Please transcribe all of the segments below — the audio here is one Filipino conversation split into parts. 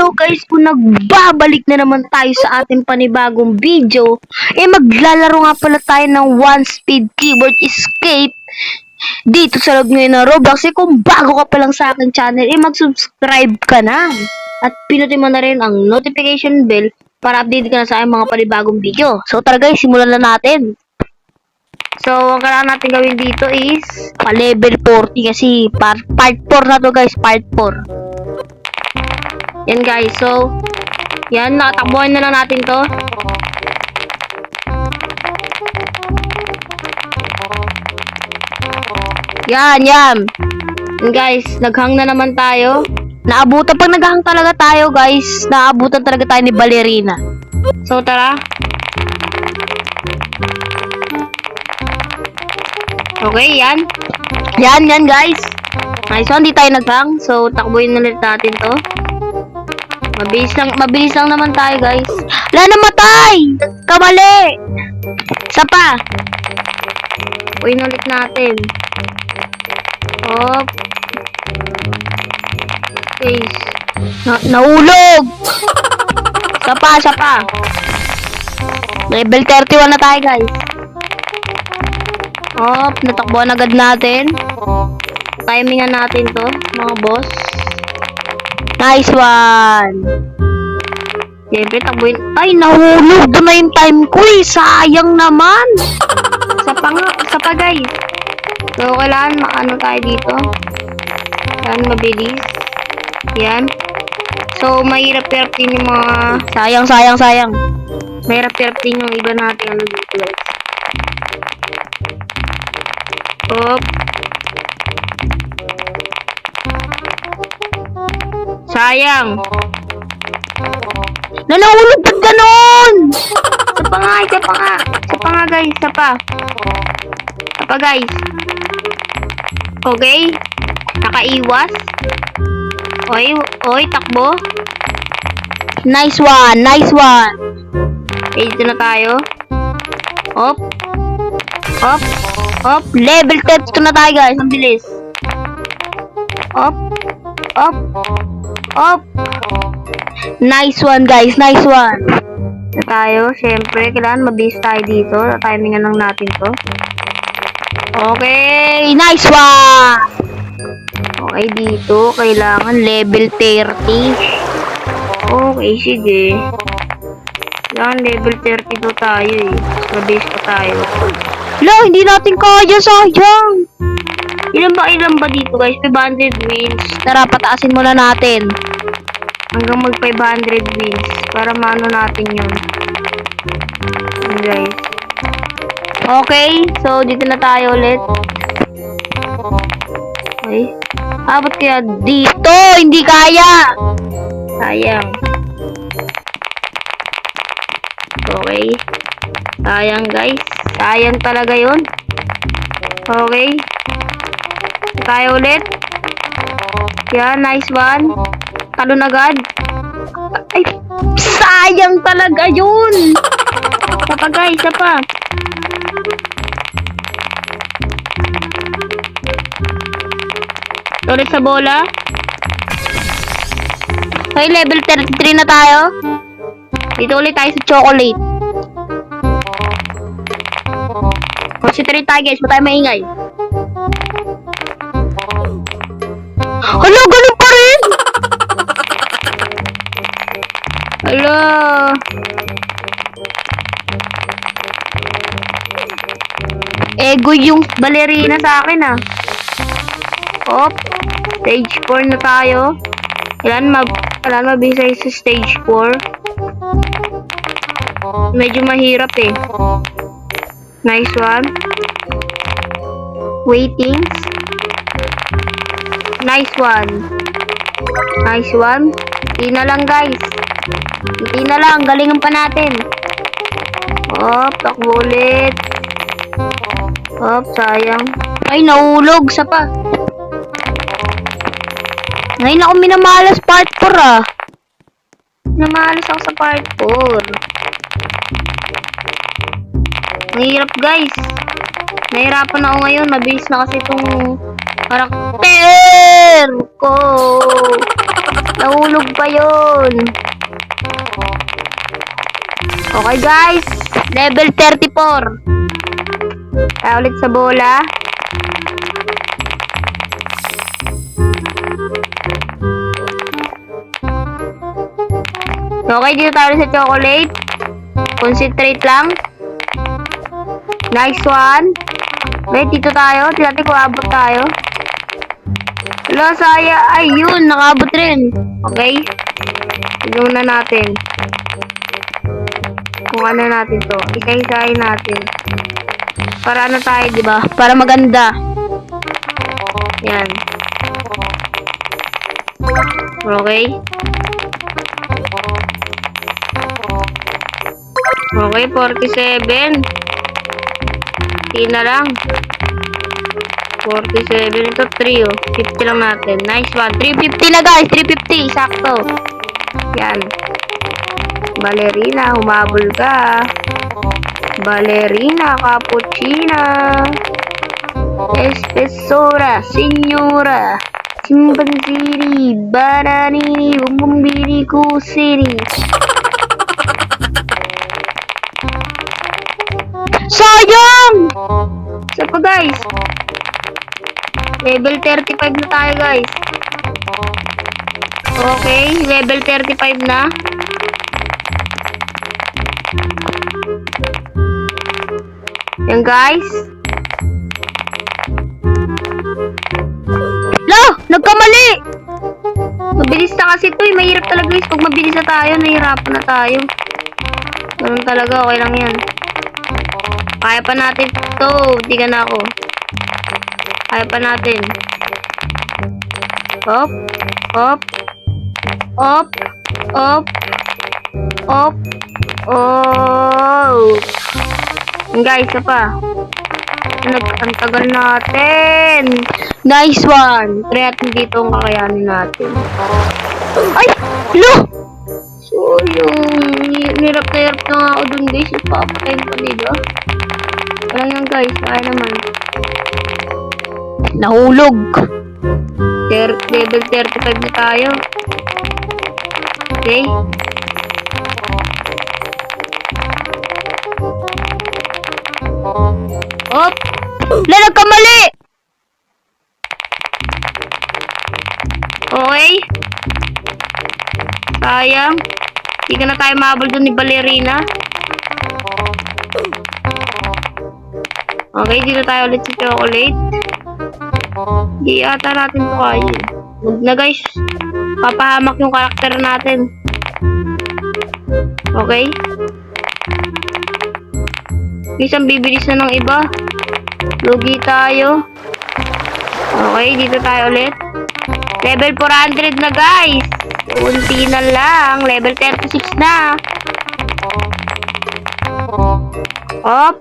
Hello guys, kung nagbabalik na naman tayo sa ating panibagong video, maglalaro nga pala tayo ng One Speed Keyboard Escape dito sa loob ngayon ng Roblox. Kung bago ka pa lang sa aking channel, mag-subscribe ka na at pinutin mo na rin ang notification bell para update ka na sa aking mga panibagong video. So tara guys, simulan na natin. So, ang kailangan natin gawin dito is level 40 kasi part 4 na to guys, part 4. Yan guys, so yan, nakatakbuhan na lang natin to. Yan yan guys, naghang na naman tayo. Naabutan, pag naghang talaga tayo guys, naabutan talaga tayo ni Ballerina. So tara. Okay, yan yan guys. Nice one, di tayo naghang. So takbuhin na ulit natin to. Mabilis lang naman tayo guys. Wala, namatay! Kamali! Isa pa. Uyin ulit natin. Hop. Face. Nahulog! Isa pa. Level 31 na tayo guys. Hop, natakbuhan agad natin. Timingan natin to, mga boss. Nice one! Siyempre, takbuhin. Ay, nahulog! Doon na yung time ko eh! Sayang naman! Isa pa guys. So, kailangan maano tayo dito. Yan, mabilis. Yan. So, mahirap-hirap din yung mga... Sayang. Mahirap-hirap din yung iba natin ano dito guys. Hop. Sayang. Nahulog ba't ganon? Isa pa nga guys. Isa pa guys. Okay. Nakaiwas. Oy, takbo. Nice one. Okay, dito na tayo. Hop. Level 32 na tayo guys. Ang bilis. Hop. Nice one guys, na tayo. Siyempre, kailangan mabilis tayo dito. Timingan lang natin to. Okay, nice one! Okay, dito, kailangan level 30. Okay, sige. Kailangan level 32 tayo eh. Mabilis pa tayo. Wala, hindi natin kaya, sayang! Ilan ba dito guys? 500 wins. Tara, pataasin muna natin. Hanggang mag 500 wins. Para maano natin yun. Guys. Okay. So, dito na tayo ulit. Okay. Ba't kaya dito? Hindi kaya. Sayang. Okay. Sayang guys. Sayang talaga yun. Okay. Tayo ulit. Yan, nice one. Talon agad. Ay, sayang talaga yun. Isa pa guys, isa pa. Ulit sa bola. Okay, level 33 na tayo. Dito ulit tayo sa chocolate. Concentrate tayo guys, tayo maingay. Hala, ganun pa rin! Hala. Ego yung Ballerina sa akin ah. Hop. Stage 4 na tayo. Kailangan mabisay sa stage 4. Medyo mahirap eh. Nice one. Waitings. Nice one. Hindi na lang guys. Galingan pa natin. Hop, takbo ulit. Hop, sayang. Ay, nahulog. Sa pa. Ngayon ako minamalas part 4 ah. Minamalas ako sa part 4. Mahirap guys. Nahirapan ako ngayon. Mabilis na kasi itong karakter ko. Nahulog pa yun. Okay guys, level 34. Kaya ulit sa bola. Okay, dito tayo sa chocolate. Concentrate lang. Nice one. Wait, dito tayo. Tignan natin kung abot tayo. Wala, saya. Ayun, nakabot rin. Okay. Tignan muna natin. Kung ano natin to. Isa-isahin natin. Para ano tayo, di ba? Para maganda. Yan. Okay. Okay, 47. Na lang. 47. Ito 3 oh. 50 lang natin. Nice one. 350 na guys. 350. Sakto. Yan. Ballerina. Humabol ka. Ballerina. Cappuccina. Espessora. Signora. Chimpanzini. Bananini. Bumbumbiri kusini. Sayang! Isa pa guys. Level 35 na tayo guys. Okay, level 35 na. Yan guys. Lo! Nagkamali! Mabilis na kasi ito eh. Mahirap talaga guys. Pag mabilis na tayo, nahihirapan na tayo. Ganun talaga, okay lang yan. Kaya pa natin to. Hindi ka na ako. Kaya pa natin. Op. Op. Op. Op. Op. Oh. Guys, isa pa. Ang tagal natin. Nice one. Try natin dito ang kakayanin natin. Ay! Lo! So, yung nirap na nga ako dun guys. Ipapakain ko, diba? Alam yan guys, kaya naman. Nahulog. Level 35 na tayo. Okay. Op! Lalag ka mali! Okay. Sayang. Hindi ka na tayo mahabol dun ni Ballerina. Okay, dito tayo ulit sa chocolate. Hindi ata natin ito kaya. Huwag na guys. Papahamak yung karakter natin. Okay. Isang bibilis na ng iba. Lugi tayo. Okay, dito tayo ulit. Level 400 na guys. Unti na lang. Level 36 na. Op.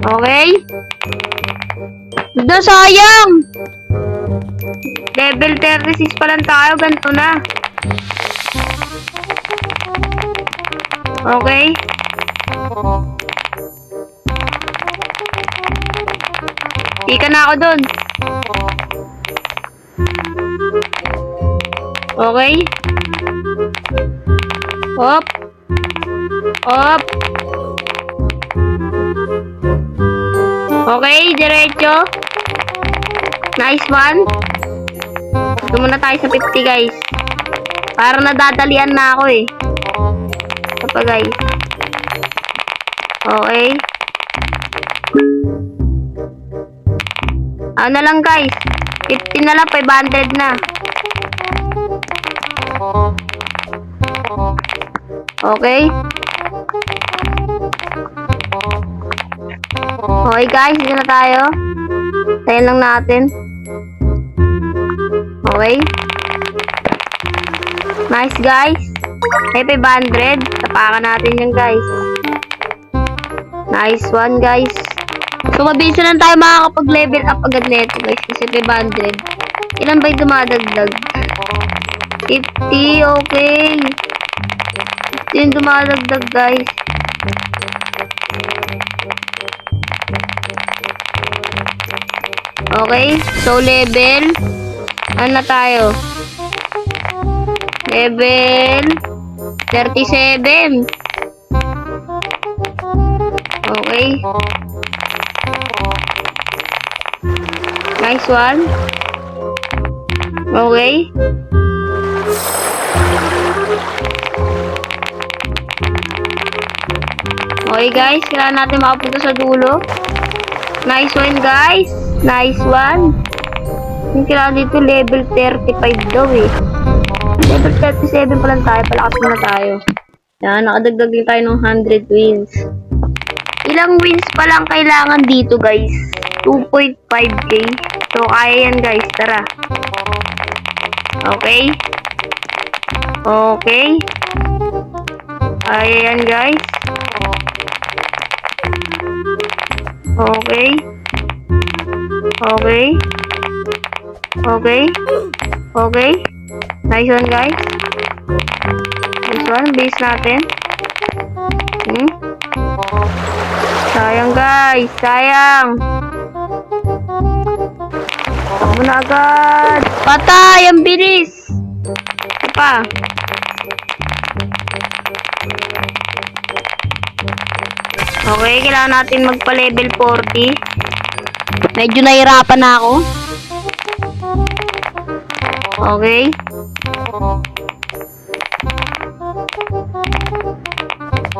Okay. Ito, sayang. Level 36 pa lang tayo. Ganito na. Okay. Ika na ako dun. Okay. Op. Op. Okay, diretso. Nice one. Ito muna tayo sa 50 guys. Para nadadalian na ako eh. Ito pa guys. Okay. Ano lang guys. 50 na lang, 500 na. Okay. Okay guys, dito na tayo. Tayo lang natin. Okay. Nice guys. May 500. Tapakan natin yan guys. Nice one guys. So mabilis na lang tayo makakapag-level up agad neto guys. Kasi 500. Ilan ba yung dumadagdag? 50. Okay. Ito yung dumadagdag guys. Okay. So level Ano na tayo? Level 37. Okay. Nice one. Okay. Okay guys, kailangan natin makapunta sa dulo. Nice one guys. Nice one. Yung kailangan dito level 35 daw eh. Level 37 pa lang tayo. Palakas muna tayo. Yan, nakadagdag din tayo ng 100 wins. Ilang wins pa lang kailangan dito guys? 2.5k. So, kaya yan guys. Tara. Okay. Okay. Kaya yan guys. Okay. Okay. Okay. Okay. Nice one guys. Nice one. Base natin. Sayang guys. Sayang. Takbo na agad. Patay. Ang bilis. Ito pa. Okay. Kailangan natin magpa-level 40. Medyo nahirapan na ako. Okay.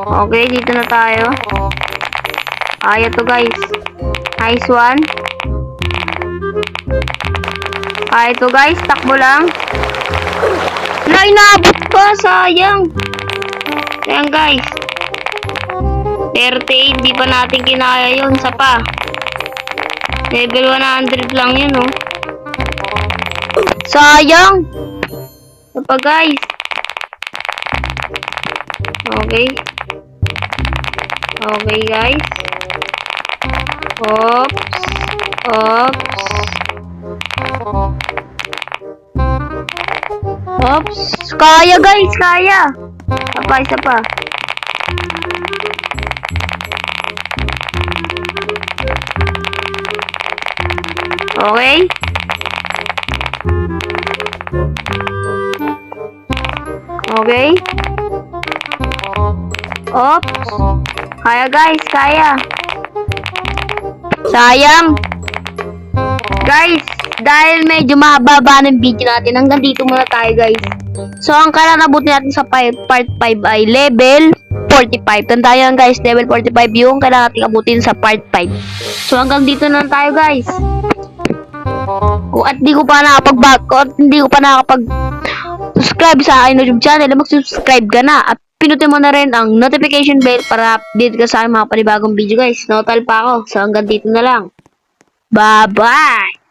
Okay, dito na tayo. Kaya to guys. Nice one. Kaya to guys. Takbo lang. Wala, inaabot pa. Sayang. Sayang guys. 38. Di pa natin kinaya yun. Isa pa. Level 100 lang yun oh. Sayang. Ito pa guys. Okay. Okay guys. Oops. Oops. Oops. Kaya guys. Kaya. Isa pa. Isa pa. Okay. Okay. Oops. Kaya guys, kaya. Sayang. Guys, dahil medyo mahaba ng video natin, hanggang dito muna tayo guys. So, ang kailangan abutin natin sa part 5 ay level 45. Tandaan guys, level 45 yung kailangan natin abutin sa part 5. So, hanggang dito na tayo guys. At hindi ko pa nakakapag-subscribe sa aking YouTube channel, mag-subscribe ka na at pinutin mo na rin ang notification bell para update ka sa aking mga panibagong video guys. Notal pa ako. So hanggang dito na lang. Bye-bye!